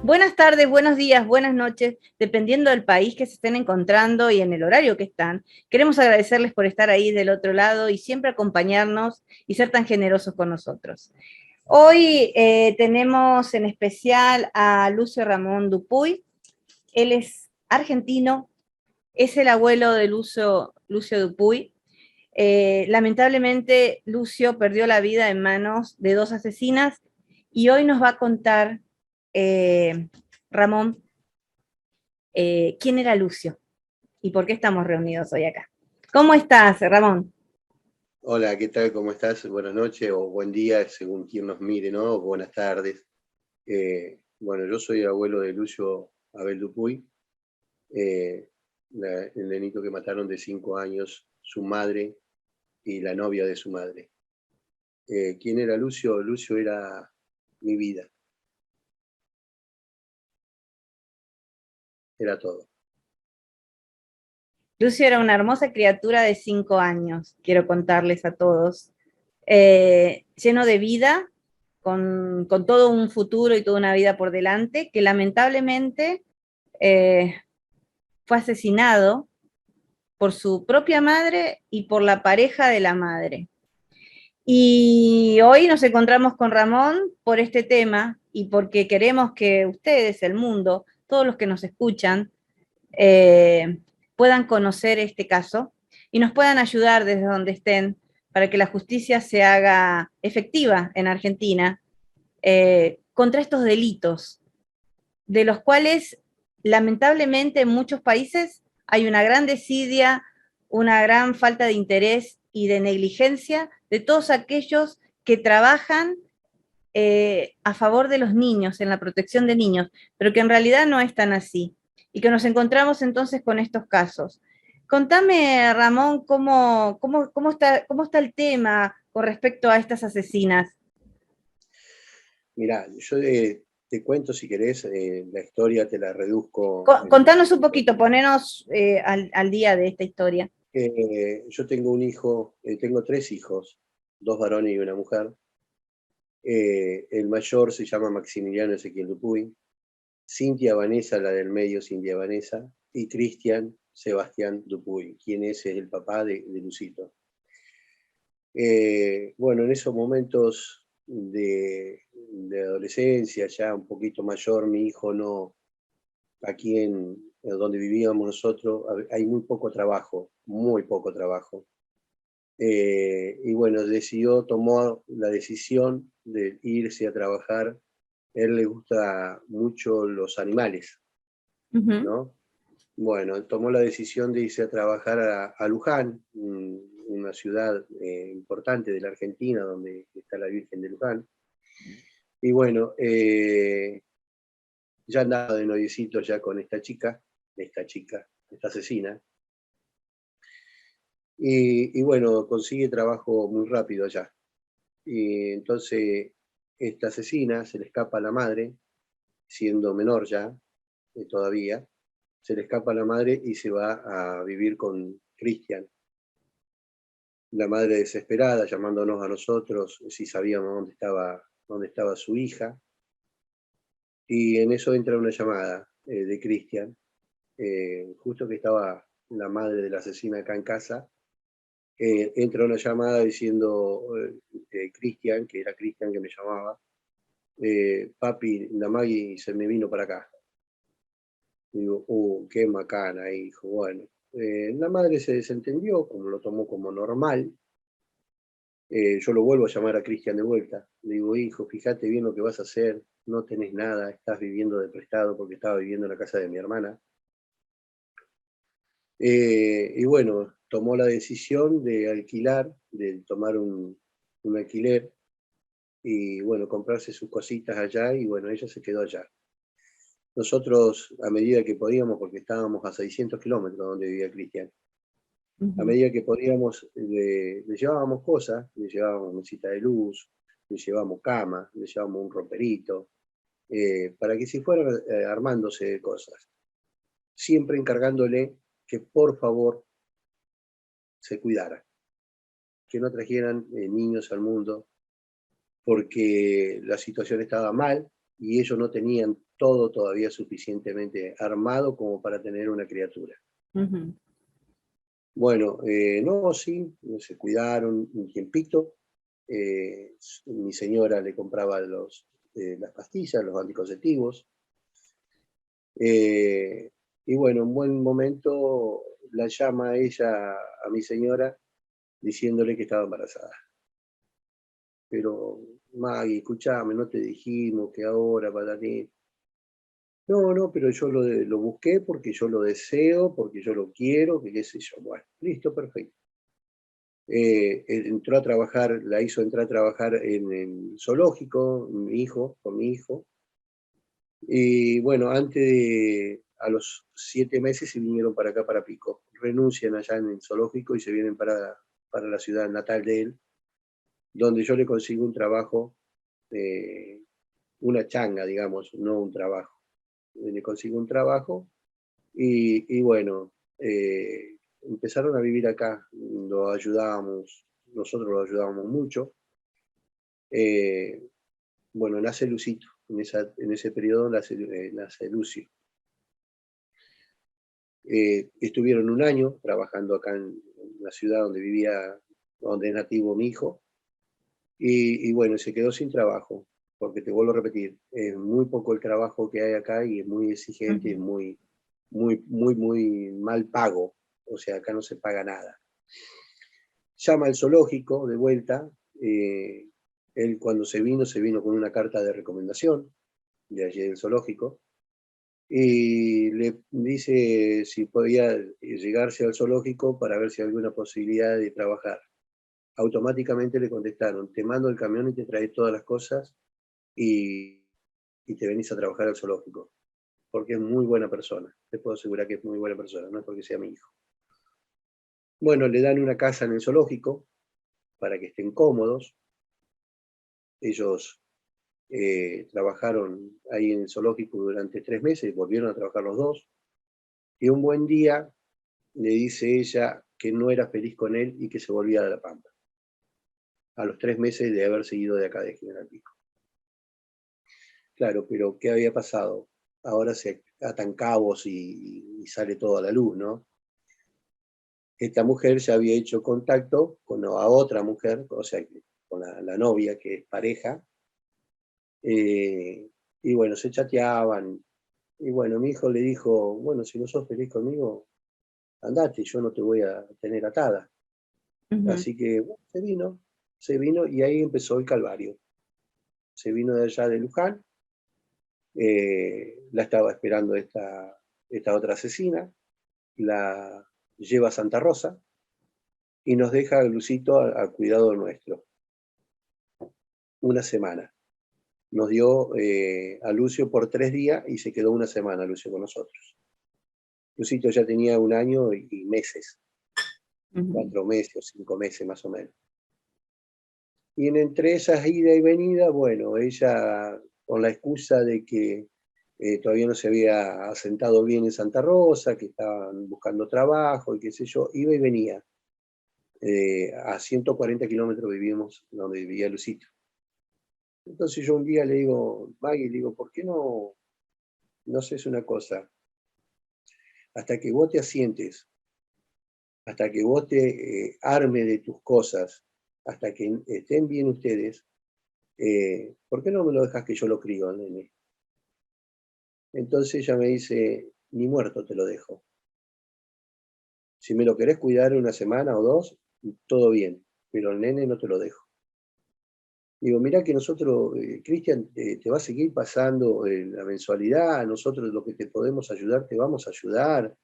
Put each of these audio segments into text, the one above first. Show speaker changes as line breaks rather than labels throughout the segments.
Buenas tardes, buenos días, buenas noches, dependiendo del país que se estén encontrando y en el horario que están. Queremos agradecerles por estar ahí del otro lado y siempre acompañarnos y ser tan generosos con nosotros. Hoy tenemos en especial a Lucio Ramón Dupuy. Él es argentino, es el abuelo de Lucio Dupuy. Lamentablemente, Lucio perdió la vida en manos de dos asesinas y hoy nos va a contar eh, Ramón, quién era Lucio y por qué estamos reunidos hoy acá. ¿Cómo estás, Ramón?
Hola, ¿qué tal? ¿Cómo estás? Buenas noches o buen día, según quien nos mire, ¿no? O buenas tardes. Bueno, yo soy abuelo de Lucio Abel Dupuy, el nenito que mataron de 5 años, su madre y la novia de su madre. ¿Quién era Lucio? Lucio era mi vida, era todo.
Lucio era una hermosa criatura de 5 años, quiero contarles a todos, lleno de vida, con todo un futuro y toda una vida por delante, que lamentablemente eh, fue asesinado por su propia madre y por la pareja de la madre. Y hoy nos encontramos con Ramón por este tema y porque queremos que ustedes, el mundo, todos los que nos escuchan, eh, puedan conocer este caso y nos puedan ayudar desde donde estén para que la justicia se haga efectiva en Argentina contra estos delitos, de los cuales lamentablemente en muchos países hay una gran desidia, una gran falta de interés y de negligencia de todos aquellos que trabajan a favor de los niños, en la protección de niños, pero que en realidad no es tan así. Y que nos encontramos entonces con estos casos. Contame, Ramón, cómo está el tema con respecto a estas asesinas.
Mirá, yo te cuento si querés, la historia te la reduzco
Contanos un poquito, ponenos al día de esta historia.
yo tengo un hijo, tengo 3 hijos, 2 varones y una mujer. El mayor se llama Maximiliano Ezequiel Dupuy, Cintia Vanessa, la del medio, Cintia Vanessa, y Cristian Sebastián Dupuy, quien es el papá de Lucito. Bueno, en esos momentos de adolescencia, ya un poquito mayor, mi hijo no, aquí en donde vivíamos nosotros, hay muy poco trabajo, muy poco trabajo. Y bueno, tomó la decisión de irse a trabajar. A él le gusta mucho los animales,
Ujú.
¿no? Bueno, tomó la decisión de irse a trabajar a Luján, una ciudad importante de la Argentina, donde está la Virgen de Luján. Y bueno, ya andaba de noviecito ya con esta asesina. Y bueno, consigue trabajo muy rápido allá. Y entonces esta asesina se le escapa a la madre, siendo menor ya, todavía, se le escapa a la madre y se va a vivir con Cristian. La madre desesperada, llamándonos a nosotros si sabíamos dónde estaba su hija. Y en eso entra una llamada de Cristian, justo que estaba la madre de la asesina acá en casa. Entra una llamada diciendo Cristian, que era Cristian que me llamaba, papi, la Maggie se me vino para acá. Digo, qué macana, hijo. Bueno, la madre se desentendió, como lo tomó como normal. Yo lo vuelvo a llamar a Cristian de vuelta. Le digo, hijo, fíjate bien lo que vas a hacer, no tenés nada, estás viviendo de prestado porque estaba viviendo en la casa de mi hermana. Y bueno, tomó la decisión de alquilar, de tomar un alquiler y bueno, comprarse sus cositas allá y bueno, ella se quedó allá. Nosotros, a medida que podíamos, porque estábamos a 600 kilómetros donde vivía Cristian, a
Ujú.
medida que podíamos, le llevábamos cosas, le llevábamos mesita de luz, le llevábamos cama, le llevábamos un romperito, para que se fueran armándose cosas. Siempre encargándole que por favor se cuidara, que no trajeran niños al mundo, porque la situación estaba mal. y ellos no tenían todo todavía suficientemente armado como para tener una criatura.
Ujú.
Bueno, no, sí, se cuidaron un tiempito. Mi señora le compraba las pastillas, los anticonceptivos. Y bueno, en un buen momento la llama ella a mi señora diciéndole que estaba embarazada. Pero, Maggie, escuchame, no te dijimos que ahora, patatín. No, no, pero yo lo busqué porque yo lo deseo, porque yo lo quiero, que qué sé yo. Bueno, listo, perfecto. Entró a trabajar, la hizo entrar a trabajar en el zoológico, con mi hijo. Y bueno, a los 7 meses se vinieron para acá, para Pico. Renuncian allá en el zoológico y se vienen para la ciudad natal de él, donde yo le consigo un trabajo, una changa, digamos, no un trabajo. Le consigo un trabajo y bueno, empezaron a vivir acá, nosotros lo ayudábamos mucho. Bueno, nace Lucito, en ese periodo nace Lucio. Estuvieron un año trabajando acá en la ciudad donde vivía, donde es nativo mi hijo, y bueno, se quedó sin trabajo, porque te vuelvo a repetir, es muy poco el trabajo que hay acá y es muy exigente, es
Ujú.
muy mal pago, o sea, acá no se paga nada. Llama al zoológico de vuelta, él cuando se vino con una carta de recomendación de allí del zoológico, y le dice si podía llegarse al zoológico para ver si había alguna posibilidad de trabajar. Automáticamente le contestaron, te mando el camión y te traes todas las cosas y, y te venís a trabajar al zoológico, porque es muy buena persona. Te puedo asegurar que es muy buena persona, no es porque sea mi hijo. Bueno, le dan una casa en el zoológico para que estén cómodos. Ellos trabajaron ahí en el zoológico durante 3 meses, volvieron a trabajar los dos, y un buen día le dice ella que no era feliz con él y que se volvía de La Pampa, a los 3 meses de haber seguido de acá de General Pico. Claro, pero ¿qué había pasado? Ahora se atan cabos y sale todo a la luz, ¿no? Esta mujer ya había hecho contacto con a otra mujer, o sea, con la novia, que es pareja, y bueno, se chateaban, y bueno, mi hijo le dijo, bueno, si no sos feliz conmigo, andate, yo no te voy a tener atada.
Ujú.
Así que bueno, se vino y ahí empezó el calvario. Se vino de allá de Luján, la estaba esperando esta otra asesina, la lleva a Santa Rosa y nos deja a Lucito a cuidado nuestro. Una semana. Nos dio a Lucio por 3 días y se quedó una semana Lucio con nosotros. Lucito ya tenía 1 año y meses,
Ujú.
4 meses o 5 meses más o menos. Y entre esas ida y venida, bueno, ella con la excusa de que todavía no se había asentado bien en Santa Rosa, que estaban buscando trabajo y qué sé yo, iba y venía. A 140 kilómetros vivíamos donde vivía Lucito. Entonces yo un día le digo, Maggie, le digo, ¿por qué no haces una cosa? Hasta que vos te asientes, hasta que vos te armes de tus cosas, hasta que estén bien ustedes, ¿por qué no me lo dejas que yo lo crío, nene? Entonces ella me dice, ni muerto te lo dejo. Si me lo querés cuidar 1 semana o 2, todo bien, pero el nene no te lo dejo. Digo, mirá que nosotros, Cristian, te va a seguir pasando la mensualidad, nosotros lo que te podemos ayudar, te vamos a ayudar.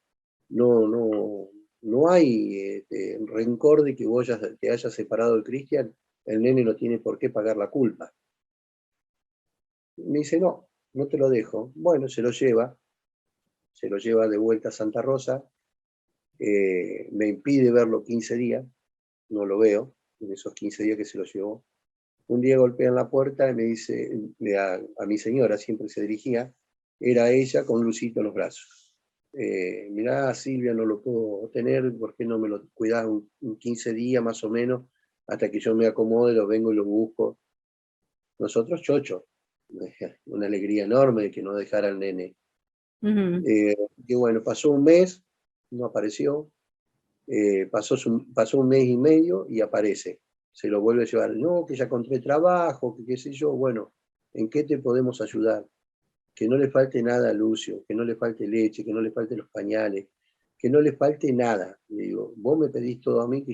No hay rencor de que vos te hayas separado de Cristian, el nene no tiene por qué pagar la culpa. Me dice, no, no te lo dejo. Bueno, se lo lleva de vuelta a Santa Rosa, me impide verlo 15 días, no lo veo, en esos 15 días que se lo llevó. Un día golpean la puerta y me dice, a mi señora siempre se dirigía, era ella con Lucito en los brazos. Mirá, Silvia, no lo puedo tener, ¿por qué no me lo cuidás un 15 días más o menos, hasta que yo me acomode, lo vengo y lo busco? Nosotros chocho. una alegría enorme de que no dejara al nene.
Ujú.
Y bueno, pasó un mes, no apareció, pasó un mes y medio y aparece. Se lo vuelve a llevar, no, que ya encontré trabajo, que qué sé yo, bueno, ¿en qué te podemos ayudar? Que no le falte nada a Lucio, que no le falte leche, que no le falte los pañales, que no le falte nada. Le digo, vos me pedís todo a mí, que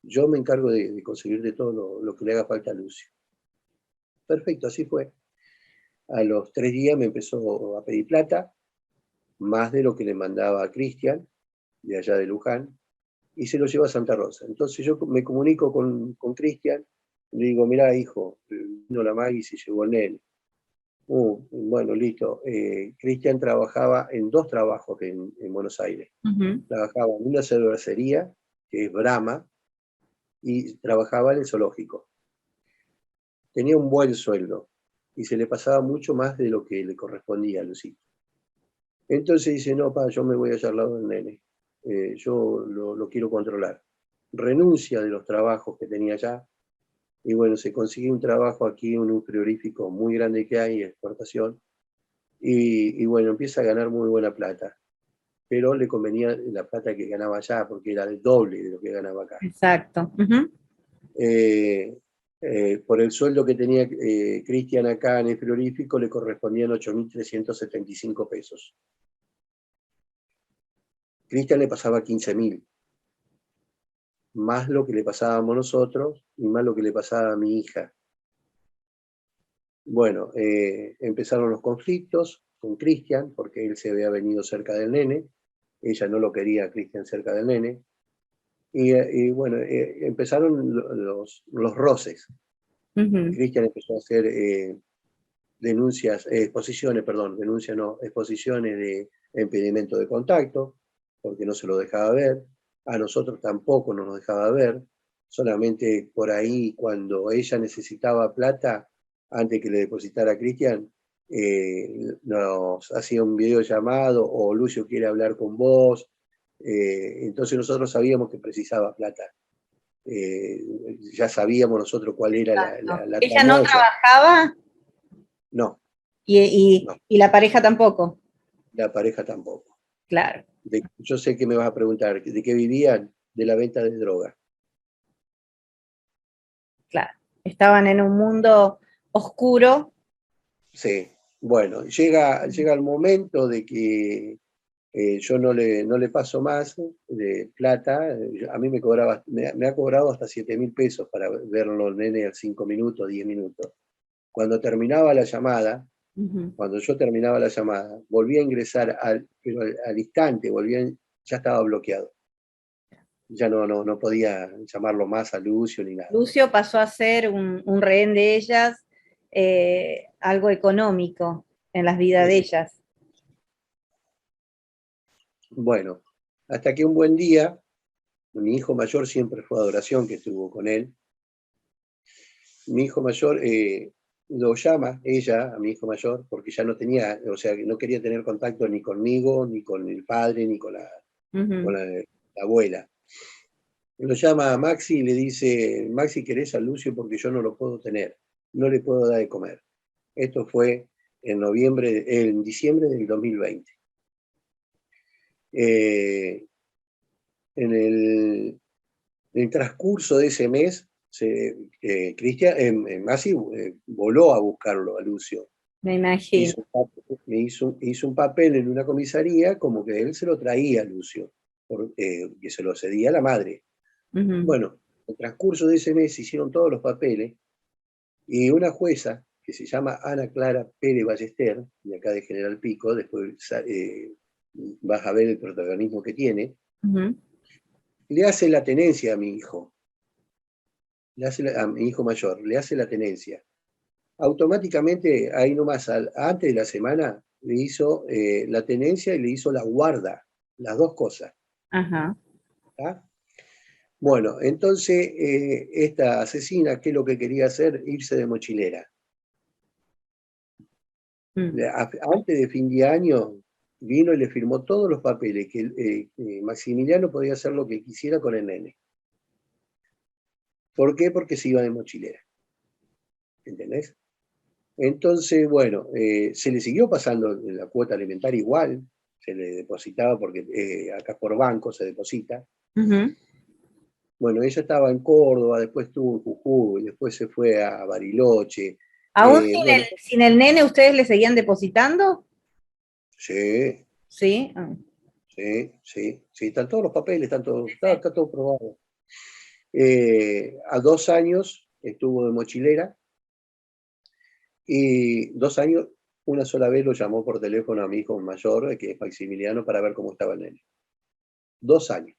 yo me encargo de conseguirte todo lo que le haga falta a Lucio. Perfecto, así fue. A los 3 días me empezó a pedir plata, más de lo que le mandaba a Cristian, de allá de Luján, y se lo lleva a Santa Rosa. Entonces yo me comunico con Cristian, le digo, mirá, hijo, vino la Maggie y se llevó el nene. Bueno, listo. Cristian trabajaba en 2 trabajos en Buenos Aires.
Ujú.
Trabajaba en una cervecería, que es Brahma, y trabajaba en el zoológico. Tenía un buen sueldo, y se le pasaba mucho más de lo que le correspondía a Lucito. Entonces dice, no, pa, yo me voy allá al lado del nene. Yo lo quiero controlar. Renuncia de los trabajos que tenía allá, y bueno, se consigue un trabajo aquí en un frigorífico muy grande que hay, exportación, y bueno, empieza a ganar muy buena plata, pero le convenía la plata que ganaba allá, porque era el doble de lo que ganaba acá.
Exacto. Ujú.
Por el sueldo que tenía Cristian acá en el frigorífico, le correspondían 8.375 pesos. Cristian le pasaba 15.000, más lo que le pasábamos nosotros y más lo que le pasaba a mi hija. Bueno, empezaron los conflictos con Cristian, porque él se había venido cerca del nene, ella no lo quería a Cristian cerca del nene, y bueno, empezaron los roces.
Ujú.
Cristian empezó a hacer exposiciones de impedimento de contacto, porque no se lo dejaba ver, a nosotros tampoco nos dejaba ver, solamente por ahí cuando ella necesitaba plata, antes que le depositara a Cristian, nos hacía un videollamado o Lucio quiere hablar con vos, entonces nosotros sabíamos que precisaba plata. Ya sabíamos nosotros cuál era
Exacto.
la
Ella no
tramoya.
trabajaba
No,
y, y-
no,
y la pareja tampoco.
la pareja tampoco.
Claro,
Yo sé que me vas a preguntar, ¿de qué vivían? De la venta de droga.
claro. Estaban en un mundo oscuro.
Sí, bueno, llega el momento de que yo no le paso más de plata. A mí me ha cobrado hasta 7.000 pesos para verlo el nene a 5 minutos, 10 minutos. Cuando terminaba la llamada,
Ujú.
cuando yo terminaba la llamada, volví a ingresar, pero al instante, ya estaba bloqueado. Ya no podía llamarlo más a Lucio ni nada.
Lucio pasó a ser un rehén de ellas, algo económico en las vidas de
Es-
ellas.
bueno, hasta que un buen día, mi hijo mayor siempre fue adoración que estuvo con él. Mi hijo mayor lo llama, ella, a mi hijo mayor, porque ya no tenía, o sea, que no quería tener contacto ni conmigo, ni con el padre, ni con
Ujú.
la abuela. Lo llama a Maxi y le dice, Maxi, ¿querés a Lucio? Porque yo no lo puedo tener, no le puedo dar de comer. Esto fue en diciembre del 2020. Eh, en el transcurso de ese mes, Masi voló a buscarlo a Lucio.
Me imagino.
Hizo un papel en una comisaría como que él se lo traía a Lucio, que se lo cedía a la madre.
Ujú.
Bueno, en el transcurso de ese mes se hicieron todos los papeles y una jueza que se llama Ana Clara Pérez Ballester, de acá de General Pico, después vas a ver el protagonismo que tiene,
Ujú.
le hace la tenencia a mi hijo. A mi hijo mayor, le hace la tenencia. Automáticamente, ahí nomás, antes de la semana, le hizo la tenencia y le hizo la guarda, las dos cosas.
Ajá.
¿Tá? Bueno, entonces esta asesina, ¿qué es lo que quería hacer? Irse de mochilera.
Mm.
Antes de fin de año, vino y le firmó todos los papeles, que Maximiliano podía hacer lo que quisiera con el nene. ¿Por qué? Porque se iba de mochilera. ¿Entendés? Entonces, bueno, se le siguió pasando la cuota alimentaria igual, se le depositaba porque acá por banco se deposita.
Ujú.
Bueno, ella estaba en Córdoba, después estuvo en Jujuy, después se fue a Bariloche.
¿Aún
Bueno,
sin el nene ustedes le seguían depositando?
sí,
Sí. Ah,
sí, están todos los papeles,
sí.
está todo probado. A 2 años estuvo de mochilera y 2 años, una sola vez lo llamó por teléfono a mi hijo mayor, que es Maximiliano, para ver cómo estaba el nene. 2 años,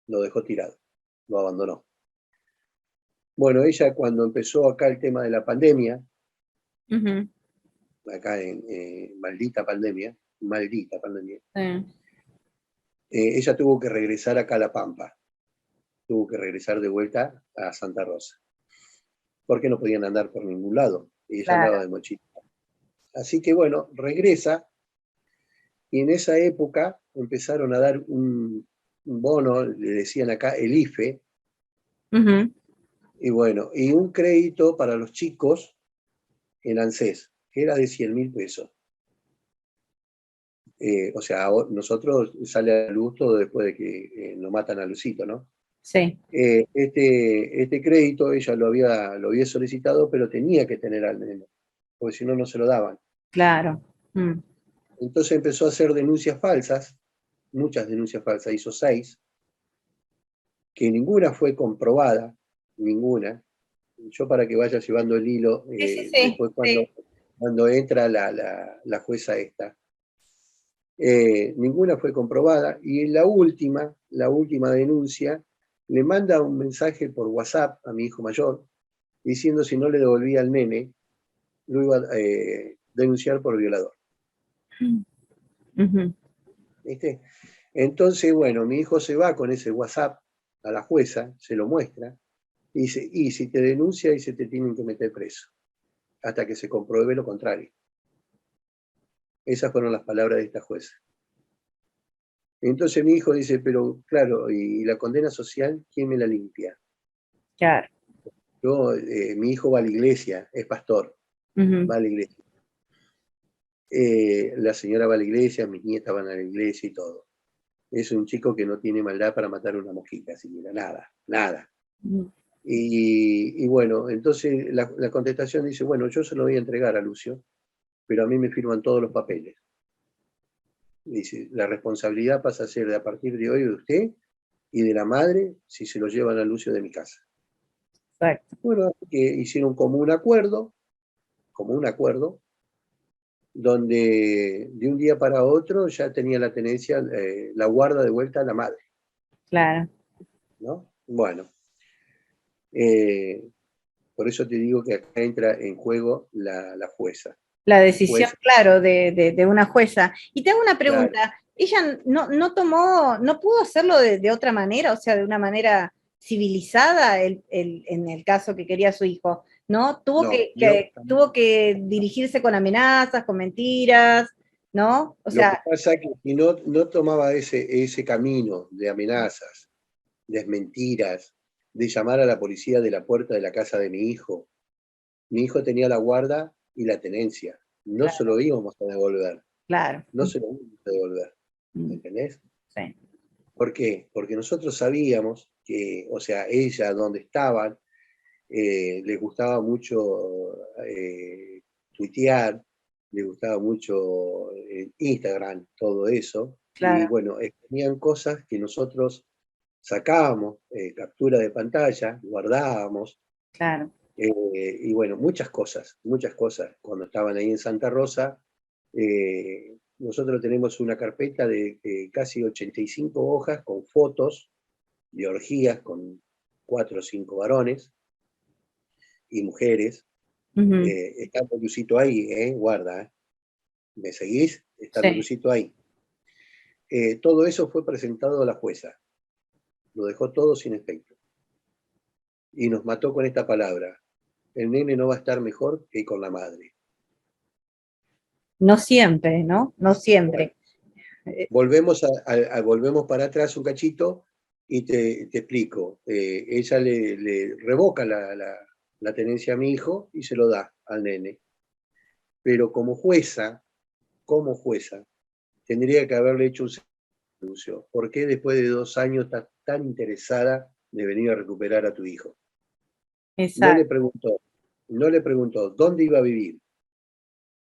lo dejó tirado, lo abandonó. Bueno, ella cuando empezó acá el tema de la pandemia,
Ujú.
acá en maldita pandemia,
Sí.
ella tuvo que regresar acá a La Pampa, tuvo que regresar de vuelta a Santa Rosa, porque no podían andar por ningún lado, y ella andaba
Claro.
de mochila. Así que bueno, regresa, y en esa época empezaron a dar un bono, le decían acá el IFE,
Ujú.
y bueno, y un crédito para los chicos en ANSES, que era de 100.000 pesos. O sea, nosotros sale a luz todo después de que nos matan a Lucito, ¿no?
Sí,
Este crédito ella lo había solicitado, pero tenía que tener al nene, porque si no, no se lo daban.
claro. Mm.
Entonces empezó a hacer denuncias falsas, muchas denuncias falsas, hizo 6, que ninguna fue comprobada, ninguna. Yo para que vaya llevando el hilo,
Sí, sí, sí,
después
sí.
cuando entra la jueza esta, ninguna fue comprobada, y en la última denuncia, le manda un mensaje por WhatsApp a mi hijo mayor, diciendo si no le devolvía al nene, lo iba a denunciar por violador.
Ujú.
¿Viste? Entonces, bueno, mi hijo se va con ese WhatsApp a la jueza, se lo muestra, y dice, y si te denuncia, y se te tienen que meter preso, hasta que se compruebe lo contrario. Esas fueron las palabras de esta jueza. Entonces mi hijo dice, pero claro, ¿y la condena social quién me la limpia?
Claro.
Mi hijo va a la iglesia, es pastor,
Ujú.
va a la iglesia. La señora va a la iglesia, mis nietas van a la iglesia y todo. Es un chico que no tiene maldad para matar una mosquita, siquiera, nada, nada.
Ujú.
Y bueno, entonces la contestación dice, bueno, yo se lo voy a entregar a Lucio, pero a mí me firman todos los papeles. Dice, la responsabilidad pasa a ser de a partir de hoy de usted y de la madre si se lo llevan a Lucio de mi casa.
Exacto.
Bueno, así que hicieron como un acuerdo, donde de un día para otro ya tenía la tenencia, la guarda de vuelta a la madre,
Claro.
¿no? Bueno, eh, por eso te digo que acá entra en juego la jueza.
La
La
decisión,
jueza,
claro, de una jueza. Y te hago una
claro,
pregunta, ¿ella no tomó, no pudo hacerlo de otra manera, o sea, de una manera civilizada en el caso que quería su hijo? ¿No?
no,
Tuvo que dirigirse con amenazas, con mentiras, ¿no? O
lo que
sea,
pasa es que si no tomaba ese camino de amenazas, de mentiras, de llamar a la policía de la puerta de la casa de mi hijo tenía la guarda y la tenencia, no se
claro,
lo íbamos a devolver,
claro.
no se lo íbamos a devolver,
Mm.
¿entendés?
Sí,
¿Por qué? Porque nosotros sabíamos que, o sea, ella, donde estaban, les gustaba mucho tuitear, les gustaba mucho Instagram, todo eso, y
claro,
bueno, tenían cosas que nosotros sacábamos, captura de pantalla, guardábamos,
claro.
y bueno, muchas cosas. Cuando estaban ahí en Santa Rosa, nosotros tenemos una carpeta de casi 85 hojas con fotos de orgías con 4 o 5 varones y mujeres.
Ujú.
Estando Lucito ahí, guarda, ¿me seguís? Estando
Sí.
Lucito ahí. Todo eso fue presentado a la jueza, lo dejó todo sin efecto. Y nos mató con esta palabra: el nene no va a estar mejor que con la madre.
No siempre, ¿no? No
Bueno,
siempre. Eh,
volvemos para atrás un cachito y te explico. Ella le revoca la tenencia a mi hijo y se lo da al nene. pero como jueza, tendría que haberle hecho un anuncio. ¿Por qué después de 2 años estás tan interesada de venir a recuperar a tu hijo? No le
Exacto.
preguntó, no le preguntó dónde iba a vivir,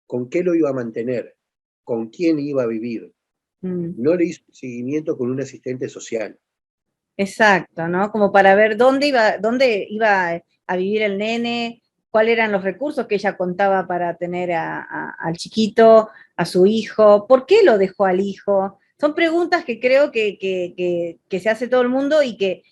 con qué lo iba a mantener, con quién iba a vivir. No le hizo seguimiento con un asistente social.
Exacto, ¿no? Como para ver dónde iba a vivir el nene, cuáles eran los recursos que ella contaba para tener al chiquito, a su hijo, por qué lo dejó al hijo. Son preguntas que creo que se hace todo el mundo y que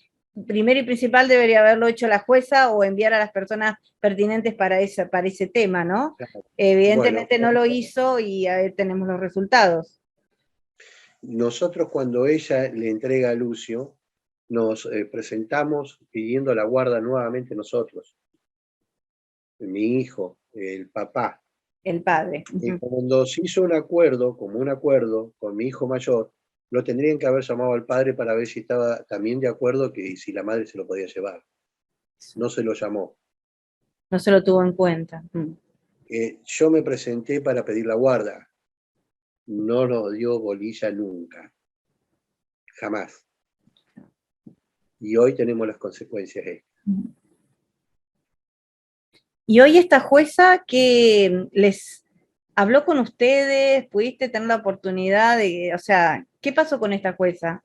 primero y principal debería haberlo hecho la jueza o enviar a las personas pertinentes para ese tema, ¿no?
Bueno,
Evidentemente no lo hizo y ahí tenemos los resultados.
nosotros cuando ella le entrega a Lucio, nos presentamos pidiendo la guarda nuevamente nosotros, mi hijo, el papá.
El padre.
Y cuando se hizo un acuerdo, como un acuerdo con mi hijo mayor, lo tendrían que haber llamado al padre para ver si estaba también de acuerdo que si la madre se lo podía llevar. No se lo llamó.
No se lo tuvo en cuenta.
Yo me presenté para pedir la guarda. No nos dio bolilla nunca. Jamás. Y hoy tenemos las consecuencias.
Y hoy esta jueza que les habló con ustedes, pudiste tener la oportunidad de, o sea, ¿qué pasó con esta jueza?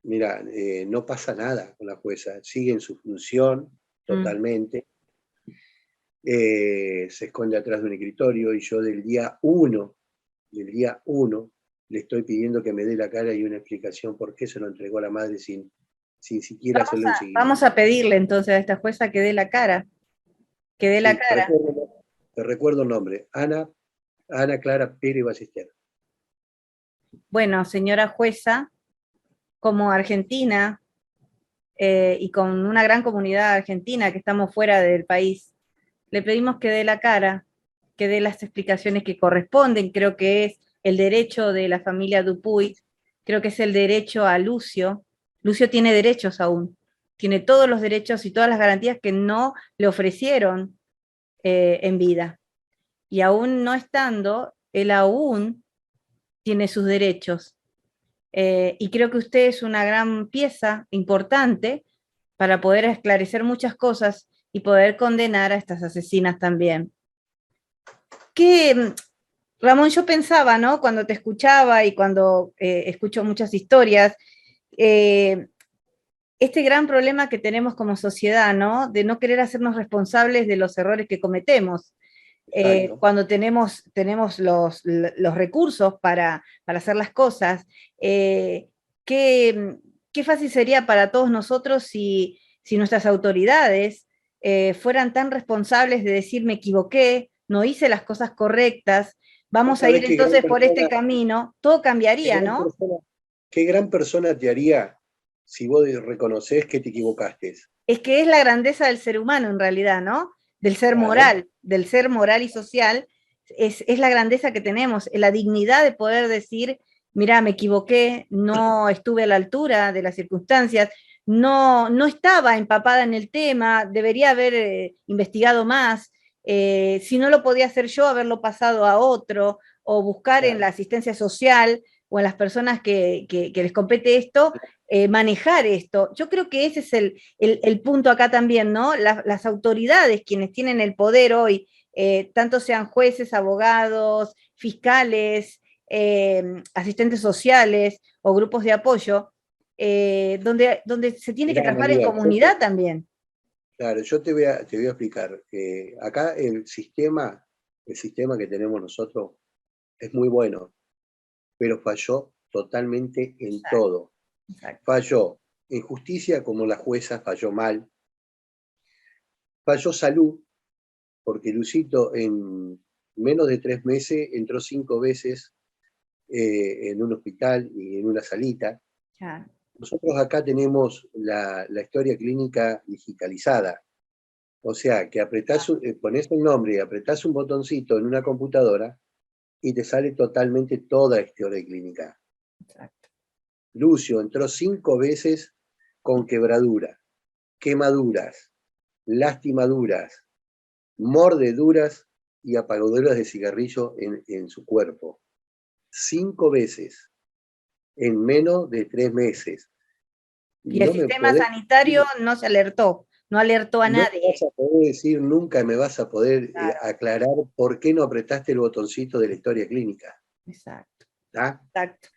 Mira, no pasa nada con la jueza. Sigue en su función totalmente. Se esconde atrás de un escritorio y yo del día uno, le estoy pidiendo que me dé la cara y una explicación por qué se lo entregó a la madre sin siquiera hacerle un seguimiento.
Vamos a pedirle entonces a esta jueza que dé la cara, que dé la
Sí,
cara.
te recuerdo el nombre, Ana Clara Pérez Ballester.
Bueno, señora jueza, como argentina y con una gran comunidad argentina que estamos fuera del país, le pedimos que dé la cara, que dé las explicaciones que corresponden. Creo que es el derecho de la familia Dupuy, creo que es el derecho a Lucio. Lucio tiene derechos aún, tiene todos los derechos y todas las garantías que no le ofrecieron en vida. Y aún no estando, él aún tiene sus derechos. Y creo que usted es una gran pieza importante para poder esclarecer muchas cosas y poder condenar a estas asesinas también. Que, Ramón, yo pensaba, ¿no? Cuando te escuchaba y cuando escucho muchas historias, eh, este gran problema que tenemos como sociedad, ¿no? De no querer hacernos responsables de los errores que cometemos. Cuando tenemos los recursos para hacer las cosas, qué, qué fácil sería para todos nosotros si nuestras autoridades fueran tan responsables de decir me equivoqué, no hice las cosas correctas,
¿Vos
vamos a
sabés
ir entonces por este camino, todo cambiaría, ¿no?
qué gran persona te haría si vos reconoces que te equivocaste?
Es que es la grandeza del ser humano en realidad, ¿no?
Claro.
Del ser moral y social, es la grandeza que tenemos, la dignidad de poder decir, mira, me equivoqué, no estuve a la altura de las circunstancias, no estaba empapada en el tema, debería haber investigado más, si no lo podía hacer yo, haberlo pasado a otro, o buscar en
Claro.
la asistencia social o en las personas que les compete esto, manejar esto. Yo creo que ese es el punto acá también, ¿no? Las autoridades, quienes tienen el poder hoy, tanto sean jueces, abogados, fiscales, asistentes sociales o grupos de apoyo, donde se tiene que
Mirá,
trabajar en
María,
comunidad también.
claro, yo te voy a explicar. Acá el sistema que tenemos nosotros es muy bueno, pero falló totalmente en
Exacto,
todo.
exacto.
Falló en justicia, como la jueza falló mal. Falló salud, porque Lucito en menos de 3 meses entró 5 veces en un hospital y en una salita.
Ya.
Nosotros acá tenemos la historia clínica digitalizada. O sea, que pones el nombre y apretás un botoncito en una computadora y te sale totalmente toda la historia clínica.
Exacto.
Lucio entró 5 veces con quebradura, quemaduras, lastimaduras, mordeduras y apagadoras de cigarrillo en su cuerpo. 5 veces en menos de 3 meses.
Y el
No me
sistema
podés,
sanitario no se alertó, no alertó a
no me vas
nadie.
a poder decir nunca, me vas a poder
Claro,
aclarar por qué no apretaste el botoncito de la historia clínica.
exacto,
¿Tá?
exacto.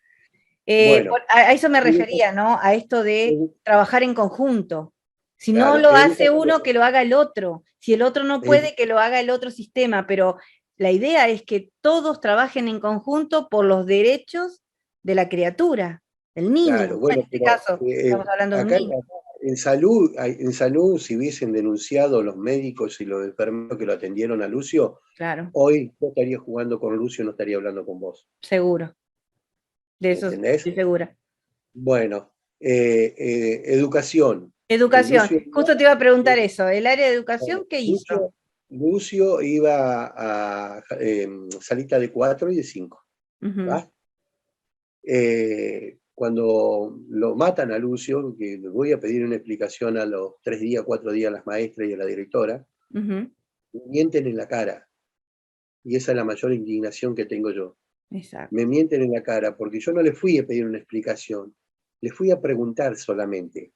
Bueno,
A eso me refería, ¿no? A esto de trabajar en conjunto. Si no
claro,
lo hace uno,
educación.
que lo haga el otro. Si el otro no puede, que lo haga el otro sistema. Pero la idea es que todos trabajen en conjunto por los derechos de la criatura, del niño.
Claro,
En
bueno,
este
pero
caso, estamos hablando de un
acá
niño.
en salud, si hubiesen denunciado los médicos y los enfermeros que lo atendieron a Lucio,
Claro,
hoy yo estaría jugando con Lucio, no estaría hablando con vos.
seguro. De eso
¿Entendés?
estoy segura.
Bueno, educación.
Educación.
Lucio,
Justo te iba a preguntar eso. ¿El área de educación qué hizo?
Lucio, Lucio iba a salita de 4 y de 5.
Ujú,
¿Va? Cuando lo matan a Lucio, que le voy a pedir una explicación a los 3 días, 4 días a las maestras y a la directora,
ujú,
me mienten en la cara. Y esa es la mayor indignación que tengo yo. Me
exacto.
mienten en la cara porque yo no les fui a pedir una explicación, les fui a preguntar solamente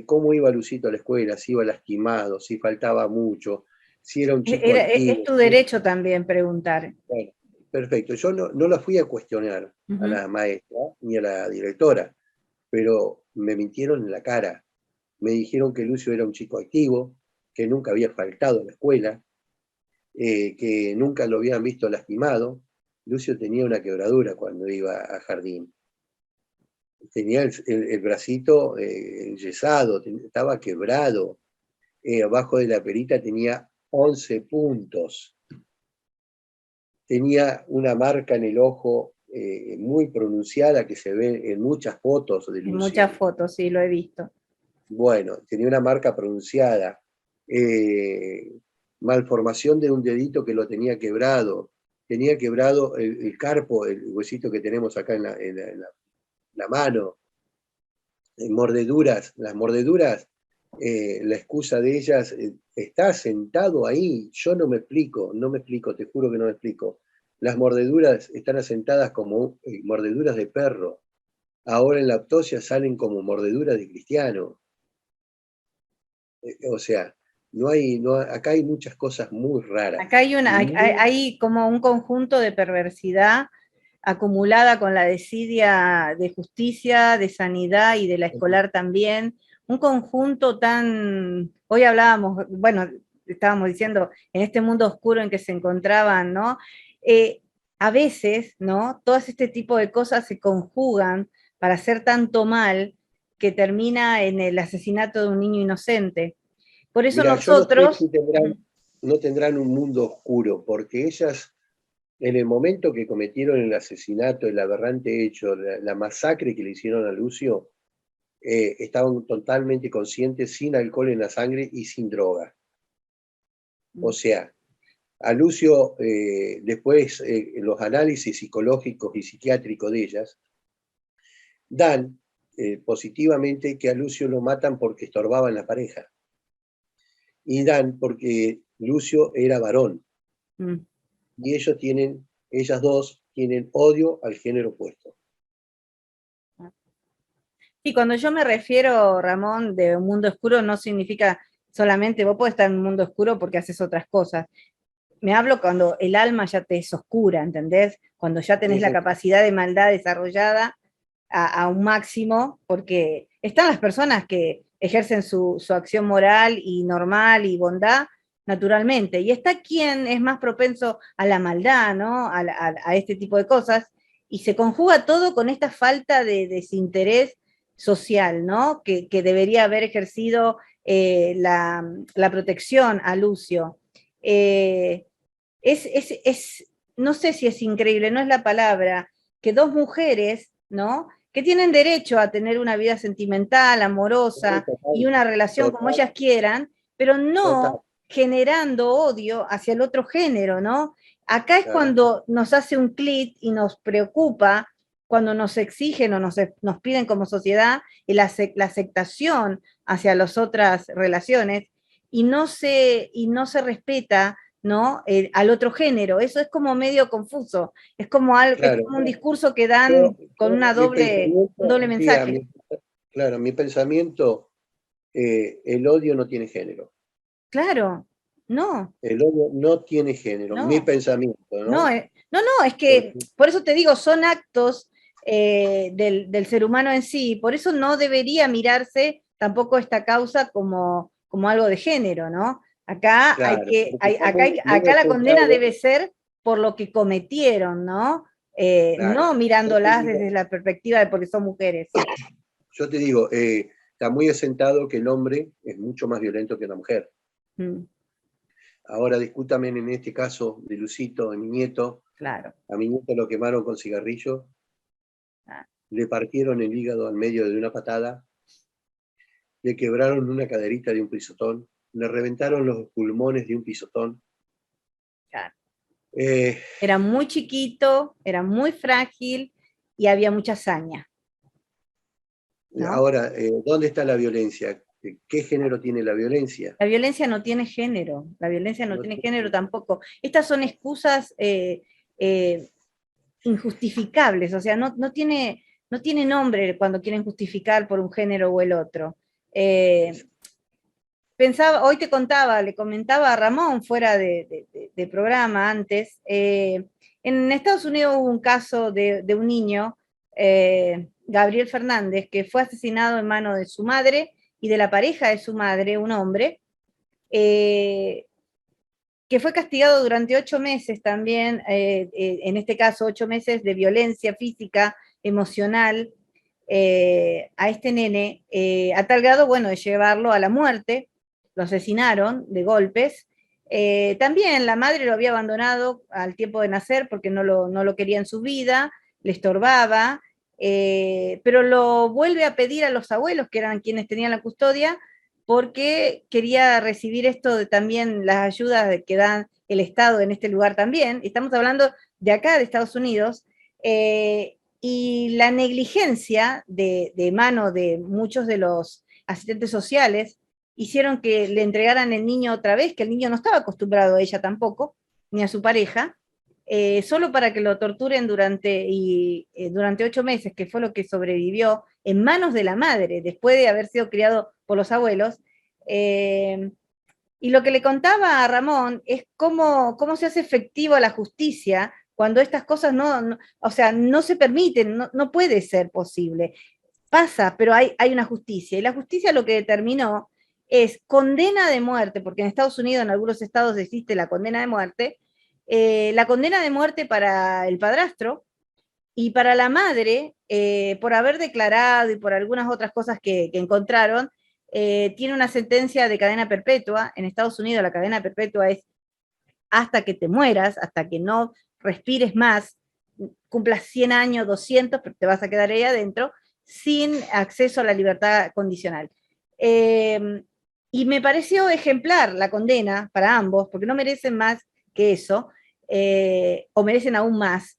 cómo iba Lucito a la escuela, si iba lastimado, si faltaba mucho, si era un chico
Es
activo.
tu derecho también preguntar.
Bueno, perfecto. Yo no la fui a cuestionar a
Ujú.
la maestra ni a la directora, pero me mintieron en la cara. Me dijeron que Lucio era un chico activo, que nunca había faltado a la escuela, que nunca lo habían visto lastimado. Lucio tenía una quebradura cuando iba a jardín. Tenía el bracito enyesado, estaba quebrado. Abajo de la perita tenía 11 puntos. Tenía una marca en el ojo muy pronunciada que se ve en muchas fotos de
En
Lucio.
muchas fotos, sí, lo he visto.
Bueno, tenía una marca pronunciada. eh, Malformación de un dedito que lo tenía quebrado el carpo, el huesito que tenemos acá en la mano, mordeduras, las mordeduras, la excusa de ellas, está sentado ahí, yo no me explico, te juro que no me explico. Las mordeduras están asentadas como mordeduras de perro, ahora en la autopsia salen como mordeduras de cristiano. O sea, acá hay muchas cosas muy raras.
Acá hay como un conjunto de perversidad acumulada con la desidia de justicia, de sanidad y de la escolar también. Un conjunto tan, hoy hablábamos, bueno, estábamos diciendo, en este mundo oscuro en que se encontraban, ¿no? Eh, a veces, ¿no? Todas este tipo de cosas se conjugan para hacer tanto mal que termina en el asesinato de un niño inocente. Por eso
Mira, yo no sé
nosotros,
si no tendrán un mundo oscuro, porque ellas, en el momento que cometieron el asesinato, el aberrante hecho, la masacre que le hicieron a Lucio, estaban totalmente conscientes, sin alcohol en la sangre y sin droga. O sea, a Lucio, después, los análisis psicológicos y psiquiátricos de ellas, dan positivamente que a Lucio lo matan porque estorbaba en la pareja. Y dan porque Lucio era varón.
mm,
Y ellas dos tienen odio al género opuesto.
y cuando yo me refiero, Ramón, de un mundo oscuro, no significa solamente vos podés estar en un mundo oscuro porque haces otras cosas. Me hablo cuando el alma ya te es oscura, ¿entendés? Cuando ya tenés
Sí,
la
sí,
capacidad de maldad desarrollada a un máximo, porque están las personas que ejercen su acción moral y normal y bondad naturalmente, y está quien es más propenso a la maldad, ¿no? A este tipo de cosas, y se conjuga todo con esta falta de desinterés social, ¿no? Que debería haber ejercido la protección a Lucio. Eh, es, no sé si es increíble, no es la palabra, que dos mujeres, ¿no? Que tienen derecho a tener una vida sentimental, amorosa y
total,
una relación como
total,
ellas quieran, pero
total,
no generando odio hacia el otro género, ¿no? Acá es
claro.
cuando nos hace un clic y nos preocupa, cuando nos exigen o nos piden como sociedad la aceptación hacia las otras relaciones y no se respeta ¿no? Al otro género. Eso es como medio confuso. Es como, es
Claro,
como un discurso que dan con
yo,
un doble mensaje.
claro, mi pensamiento, el odio no tiene género.
Claro, no,
El odio no tiene género, mi
no.
pensamiento,
No,
¿no?
no, es que
Porque,
por eso te digo, son actos del ser humano en sí, por eso no debería mirarse tampoco esta causa como algo de género, ¿no? Acá
claro, porque está muy
acá la condena
asentado,
debe ser por lo que cometieron, ¿no?
claro.
No
Yo te
mirándolas desde
digo,
la perspectiva de porque son mujeres.
está muy asentado que el hombre es mucho más violento que la mujer.
Mm,
Ahora discúltame en este caso de Lucito, de mi nieto,
claro.
a mi nieto lo quemaron con cigarrillo,
Ah,
le partieron el hígado al medio de una patada, le quebraron una caderita de un pisotón, le reventaron los pulmones de un pisotón.
claro.
Eh,
Era muy chiquito, era muy frágil y había mucha hazaña, ¿no?
Ahora, ¿dónde está la violencia? ¿Qué género tiene la violencia?
La violencia no tiene género, la violencia no
No
tiene
tiene
género
género.
tampoco. Estas son excusas eh, injustificables, o sea, no tiene nombre cuando quieren justificar por un género o el otro. Eh, Pensaba, hoy te contaba, le comentaba a Ramón fuera de programa antes, en Estados Unidos hubo un caso de un niño, Gabriel Fernández, que fue asesinado en manos de su madre y de la pareja de su madre, un hombre, eh, que fue castigado durante 8 meses también, en este caso 8 meses de violencia física, emocional, a este nene, a tal grado, bueno, de llevarlo a la muerte, lo asesinaron de golpes. También la madre lo había abandonado al tiempo de nacer porque no lo quería en su vida, le estorbaba, pero lo vuelve a pedir a los abuelos, que eran quienes tenían la custodia, porque quería recibir esto de también las ayudas que da el Estado en este lugar también. Estamos hablando de acá, de Estados Unidos, y la negligencia de mano de muchos de los asistentes sociales hicieron que le entregaran el niño otra vez, que el niño no estaba acostumbrado a ella tampoco, ni a su pareja, solo para que lo torturen durante 8 meses, que fue lo que sobrevivió en manos de la madre, después de haber sido criado por los abuelos. Eh, y lo que le contaba a Ramón es cómo se hace efectiva la justicia cuando estas cosas o sea, no se permiten, no puede ser posible. Pasa, pero hay una justicia. Y la justicia lo que determinó es condena de muerte, porque en Estados Unidos, en algunos estados existe la condena de muerte para el padrastro y para la madre, por haber declarado y por algunas otras cosas que encontraron, tiene una sentencia de cadena perpetua. En Estados Unidos la cadena perpetua es hasta que te mueras, hasta que no respires más, cumplas 100 años, 200, pero te vas a quedar ahí adentro, sin acceso a la libertad condicional. Y me pareció ejemplar la condena para ambos, porque no merecen más que eso, o merecen aún más.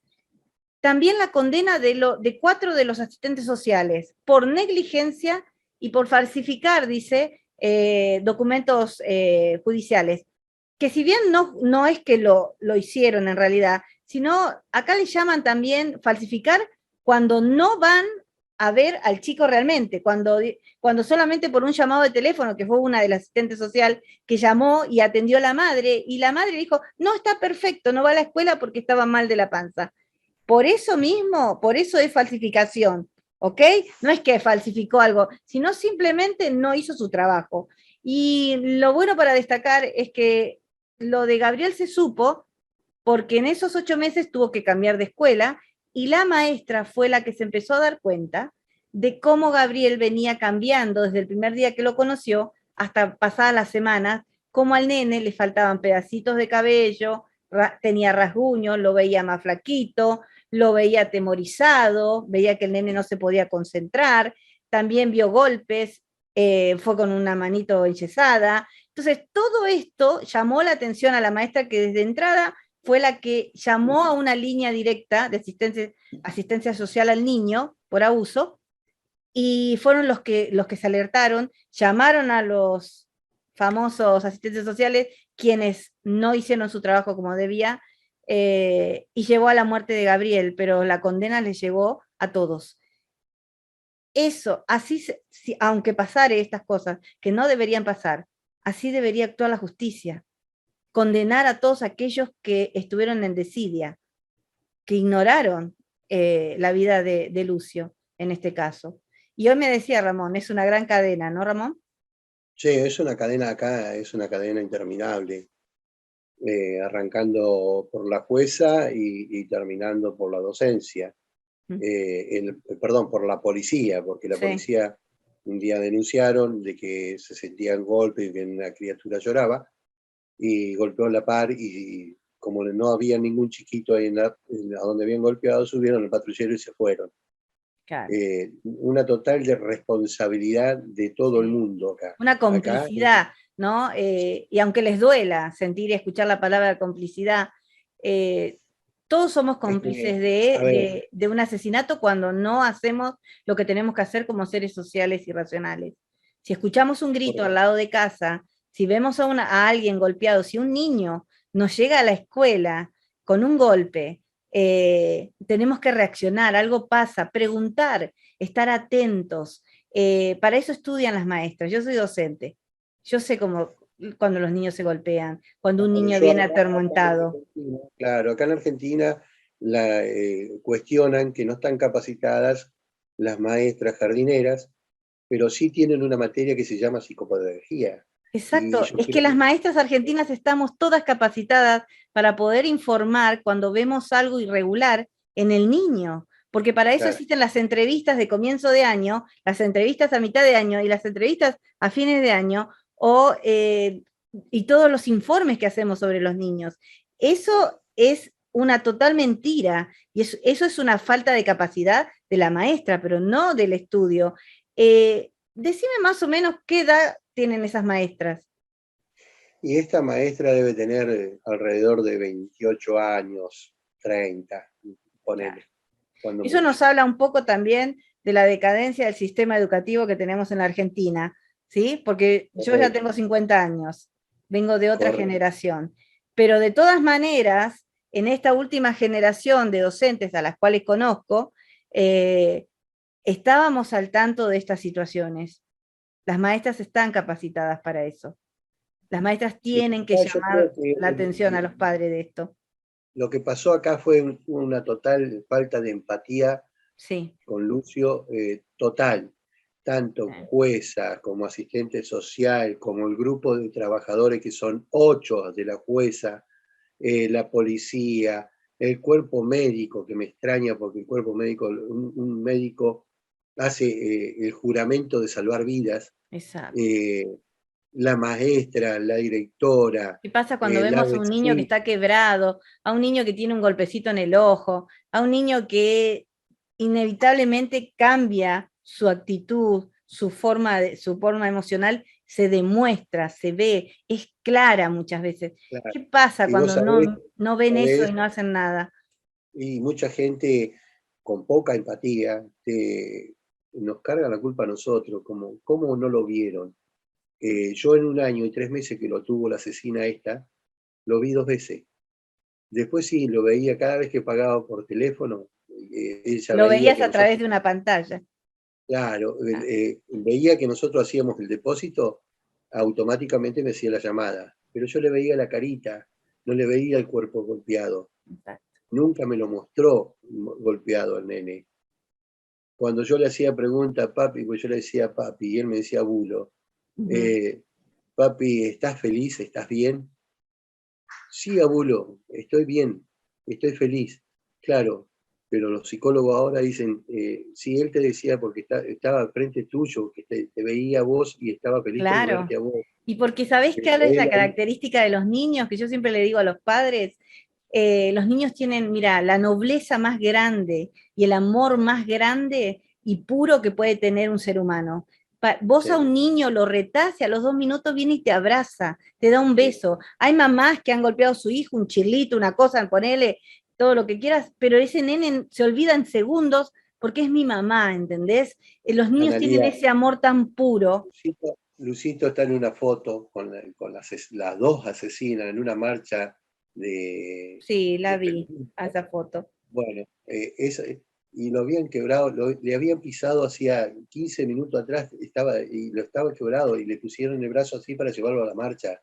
También la condena de 4 de los asistentes sociales por negligencia y por falsificar, dice, documentos judiciales, que si bien no es que lo hicieron en realidad, sino acá le llaman también falsificar cuando no van a ver al chico realmente, cuando solamente por un llamado de teléfono, que fue una de las asistentes social que llamó y atendió a la madre, y la madre dijo, no, está perfecto, no va a la escuela porque estaba mal de la panza. Por eso mismo, por eso es falsificación, ¿ok? No es que falsificó algo, sino simplemente no hizo su trabajo. Y lo bueno para destacar es que lo de Gabriel se supo porque en esos 8 meses tuvo que cambiar de escuela y la maestra fue la que se empezó a dar cuenta de cómo Gabriel venía cambiando desde el primer día que lo conoció hasta pasadas las semanas, cómo al nene le faltaban pedacitos de cabello, tenía rasguños, lo veía más flaquito, lo veía atemorizado, veía que el nene no se podía concentrar, también vio golpes, fue con una manito enyesada. Entonces, todo esto llamó la atención a la maestra que desde entrada fue la que llamó a una línea directa de asistencia social al niño por abuso y fueron los que se alertaron, llamaron a los famosos asistentes sociales quienes no hicieron su trabajo como debía, y llevó a la muerte de Gabriel, pero la condena le llegó a todos. Eso, así, aunque pasare estas cosas que no deberían pasar, así debería actuar la justicia, condenar a todos aquellos que estuvieron en desidia, que ignoraron la vida de Lucio, en este caso. Y hoy me decía Ramón, es una gran cadena, ¿no, Ramón?
Sí, es una cadena acá, es una cadena interminable, arrancando por la jueza y terminando por la docencia. Perdón, por la policía, porque la
Sí,
policía un día denunciaron de que se sentían golpes y que una criatura lloraba, y golpeó la par, y como no había ningún chiquito ahí a donde habían golpeado, subieron al patrullero y se fueron.
claro.
Una total de responsabilidad de todo el
Sí.
mundo acá.
Una
Acá,
complicidad, ¿no? Y aunque les duela sentir y escuchar la palabra complicidad, eh, todos somos
es
cómplices
que, a ver,
de un asesinato cuando no hacemos lo que tenemos que hacer como seres sociales y racionales. Si escuchamos un grito al lado de casa, si vemos a alguien golpeado, si un niño nos llega a la escuela con un golpe, tenemos que reaccionar, algo pasa, preguntar, estar atentos. Para eso estudian las maestras. Yo soy docente. Yo sé cómo cuando los niños se golpean, cuando un niño
yo
viene
acá en
atormentado.
Argentina, claro, acá en Argentina cuestionan que no están capacitadas las maestras jardineras, pero sí tienen una materia que se llama psicopedagogía. Y
Exacto,
yo
es que
creo
las
que,
maestras argentinas estamos todas capacitadas para poder informar cuando vemos algo irregular en el niño, porque para eso
claro,
existen las entrevistas de comienzo de año, las entrevistas a mitad de año y las entrevistas a fines de año, y todos los informes que hacemos sobre los niños. Eso es una total mentira y eso es una falta de capacidad de la maestra, pero no del estudio. Decime más o menos qué edad tienen esas maestras.
y esta maestra debe tener alrededor de 28 años, 30,
Claro.
ponele, cuando
Eso
mucho.
nos habla un poco también de la decadencia del sistema educativo que tenemos en la Argentina, ¿sí? Porque yo ya
Correcto,
tengo 50 años, vengo de otra
correcto.
generación, pero de todas maneras, en esta última generación de docentes a las cuales conozco, eh, estábamos al tanto de estas situaciones. Las maestras están capacitadas para eso. Las maestras
Sí,
tienen que
acá yo creo
llamar
que
la atención a los padres de esto.
lo que pasó acá fue una total falta de empatía
Sí.
con Lucio, total. Tanto jueza como asistente social, como el grupo de trabajadores que son 8 de la jueza, la policía, el cuerpo médico, que me extraña porque el cuerpo médico, un médico hace el juramento de salvar vidas,
Exacto.
eh, la maestra, la directora,
¿Qué pasa cuando
la
vemos a un niño que
vecina.
está quebrado, a un niño que tiene un golpecito en el ojo, a un niño que inevitablemente cambia su actitud, su forma emocional, se demuestra, se ve, es clara muchas veces?
Claro.
¿Qué pasa
Y vos
cuando
sabés,
no ven eso y
sabés,
no hacen nada?
y mucha gente con poca empatía nos carga la culpa a nosotros, como cómo no lo vieron. Yo en 1 año y 3 meses que lo tuvo la asesina esta, lo vi 2 veces. Después sí, lo veía cada vez que pagaba por teléfono, ella
Lo
veía
veías
que
a través
nosotros,
de una pantalla.
claro,
Ah,
veía que nosotros hacíamos el depósito, automáticamente me hacía la llamada, pero yo le veía la carita, no le veía el cuerpo golpeado.
exacto.
Nunca me lo mostró golpeado el nene. Cuando yo le hacía pregunta a papi, pues yo le decía papi, y él me decía bulo,
Ujú.
eh, papi, ¿estás feliz? ¿Estás bien? Sí, abuelo, estoy bien, estoy feliz. Claro, pero los psicólogos ahora dicen, si él te decía porque estaba al frente tuyo, que te veía a vos y estaba feliz por
Claro.
verte a vos,
Y porque sabés
pero
cuál es
él
la
ahí,
característica de los niños, que yo siempre le digo a los padres, los niños tienen, mira, la nobleza más grande y el amor más grande y puro que puede tener un ser humano. Vos a
sí,
un niño lo retás y a los 2 minutos viene y te abraza, te da un
sí,
beso. Hay mamás que han golpeado a su hijo, un chilito, una cosa, ponele todo lo que quieras, pero ese nene se olvida en segundos porque es mi mamá, ¿entendés? Los niños tienen
Analía,
ese amor tan puro.
Lucito está en una foto con las dos asesinas en una marcha
Sí, la
de
vi, a
feminismo.
esa foto.
Bueno, y lo habían quebrado, le habían pisado hacía 15 minutos atrás, y lo estaba quebrado, y le pusieron el brazo así para llevarlo a la marcha,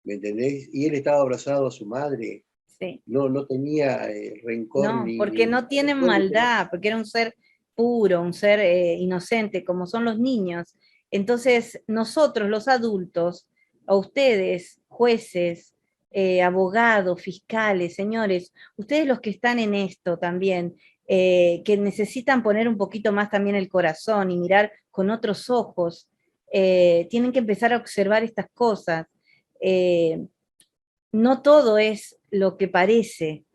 ¿me entendéis? Y él estaba abrazado a su madre,
Sí.
no tenía rencor
No,
ni
porque no tienen
después de que
maldad, porque era un ser puro, un ser inocente, como son los niños. Entonces, nosotros, los adultos, a ustedes, jueces, abogados, fiscales, señores, ustedes los que están en esto también, que necesitan poner un poquito más también el corazón y mirar con otros ojos, tienen que empezar a observar estas cosas. Eh, no todo es lo que parece,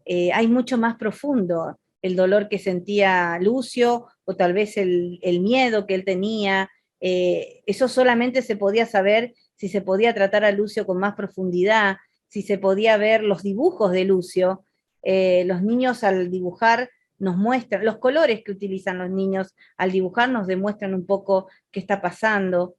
hay mucho más profundo el dolor que sentía Lucio o tal vez el miedo que él tenía. Eso solamente se podía saber si se podía tratar a Lucio con más profundidad, si se podía ver los dibujos de Lucio. Los niños al dibujar nos muestran, los colores que utilizan los niños al dibujar nos demuestran un poco qué está pasando.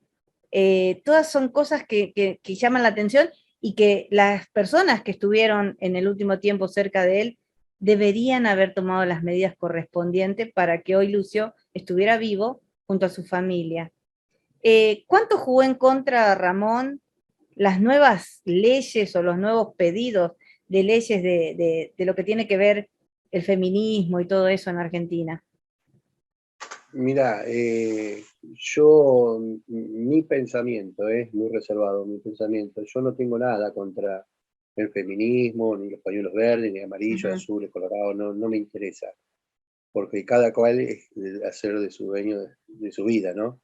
Todas son cosas que llaman la atención y que las personas que estuvieron en el último tiempo cerca de él deberían haber tomado las medidas correspondientes para que hoy Lucio estuviera vivo junto a su familia. ¿Cuánto jugó en contra Ramón las nuevas leyes o los nuevos pedidos de leyes de lo que tiene que ver el feminismo y todo eso en Argentina?
Mira, yo, mi pensamiento es muy reservado, mi pensamiento. Yo no tengo nada contra el feminismo, ni los pañuelos verdes, ni amarillos,
Ujú,
azules, colorados, no me interesa, porque cada cual es de hacer de su dueño de su vida, ¿no?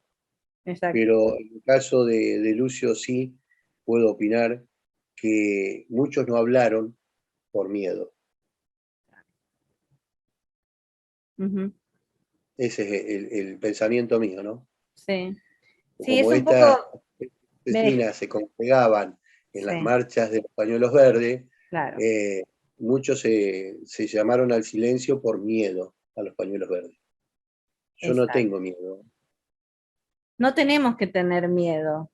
exacto.
Pero en el caso de Lucio sí puedo opinar que muchos no hablaron por miedo.
Ujú,
Ese es el pensamiento mío, ¿no?
sí. Sí, es
Como
un poco,
estas
me,
asesinas se congregaban en las
sí,
marchas de los pañuelos verdes,
claro,
eh, muchos se llamaron al silencio por miedo a los pañuelos verdes. Yo no
exacto.
tengo miedo,
No tenemos que tener miedo.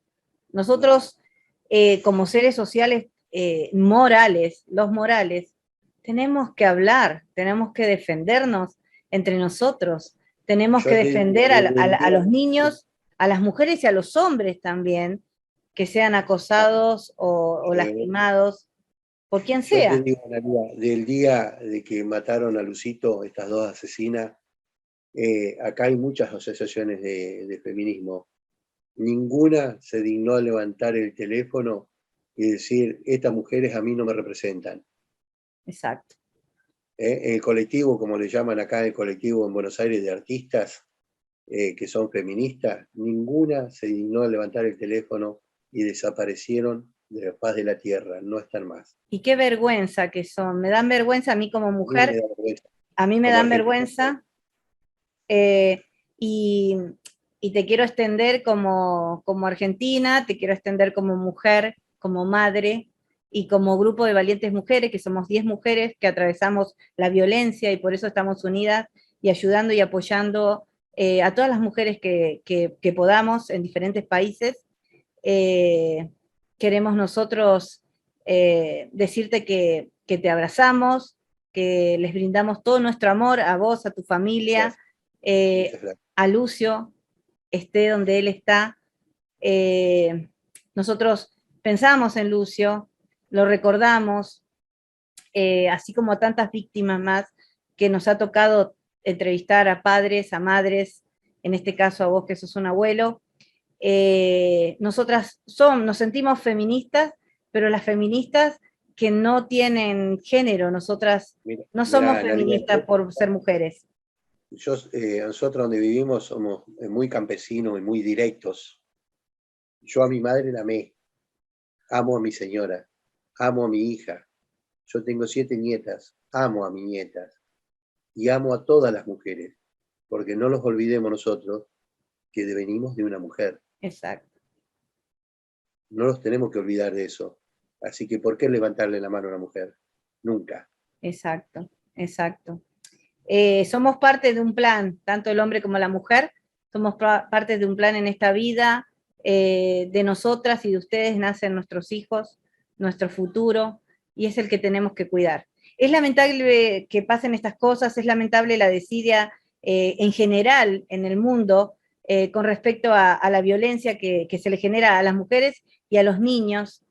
no.
Nosotros, como seres sociales morales, los morales, tenemos que hablar, tenemos que defendernos entre nosotros, tenemos que
Yo te digo,
defender
desde el
a
día,
los niños, a las mujeres y a los hombres también, que sean acosados o
eh,
lastimados, por quien
yo te
sea.
digo, Analia, del día de que mataron a Lucito, estas dos asesinas, acá hay muchas asociaciones de feminismo. Ninguna se dignó a levantar el teléfono y decir, estas mujeres a mí no me representan.
Exacto.
El colectivo, como le llaman acá, el colectivo en Buenos Aires de artistas que son feministas, ninguna se dignó a levantar el teléfono y desaparecieron de la faz de la tierra, no están más.
Y qué vergüenza que son. Me dan vergüenza a mí como
A mí me
mujer,
da vergüenza,
a mí me
como
dan
argentino.
vergüenza. Eh, y, y, te quiero extender como argentina, te quiero extender como mujer, como madre y como grupo de valientes mujeres, que somos 10 mujeres que atravesamos la violencia y por eso estamos unidas y ayudando y apoyando a todas las mujeres que podamos en diferentes países. Eh, queremos nosotros decirte que te abrazamos, que les brindamos todo nuestro amor a vos, a tu familia,
Gracias,
eh,
muchas gracias.
a Lucio, esté donde él está. Eh, nosotros pensamos en Lucio, lo recordamos, así como a tantas víctimas más que nos ha tocado entrevistar a padres, a madres, en este caso a vos que sos un abuelo. Nosotras nos sentimos feministas, pero las feministas que no tienen género, nosotras
Mira,
no
mira
somos
Analia,
feministas por ser mujeres.
nosotros donde vivimos somos muy campesinos y muy directos. Yo a mi madre la amé, amo a mi señora, amo a mi hija. Yo tengo 7 nietas, amo a mis nietas y amo a todas las mujeres, porque no los olvidemos nosotros que venimos de una mujer.
Exacto,
No los tenemos que olvidar de eso. Así que, ¿por qué levantarle la mano a una mujer? Nunca.
exacto, exacto. Somos parte de un plan, tanto el hombre como la mujer, somos parte de un plan en esta vida, de nosotras y de ustedes nacen nuestros hijos, nuestro futuro, y es el que tenemos que cuidar. Es lamentable que pasen estas cosas, es lamentable la desidia en general en el mundo con respecto a la violencia que se le genera a las mujeres y a los niños.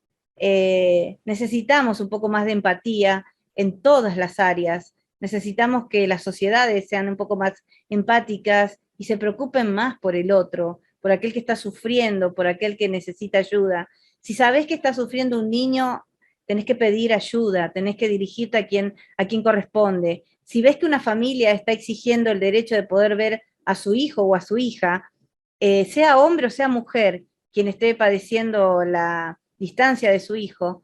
Necesitamos un poco más de empatía en todas las áreas, necesitamos que las sociedades sean un poco más empáticas y se preocupen más por el otro, por aquel que está sufriendo, por aquel que necesita ayuda. Si sabés que está sufriendo un niño, tenés que pedir ayuda, tenés que dirigirte a quien corresponde. Si ves que una familia está exigiendo el derecho de poder ver a su hijo o a su hija, sea hombre o sea mujer, quien esté padeciendo la distancia de su hijo,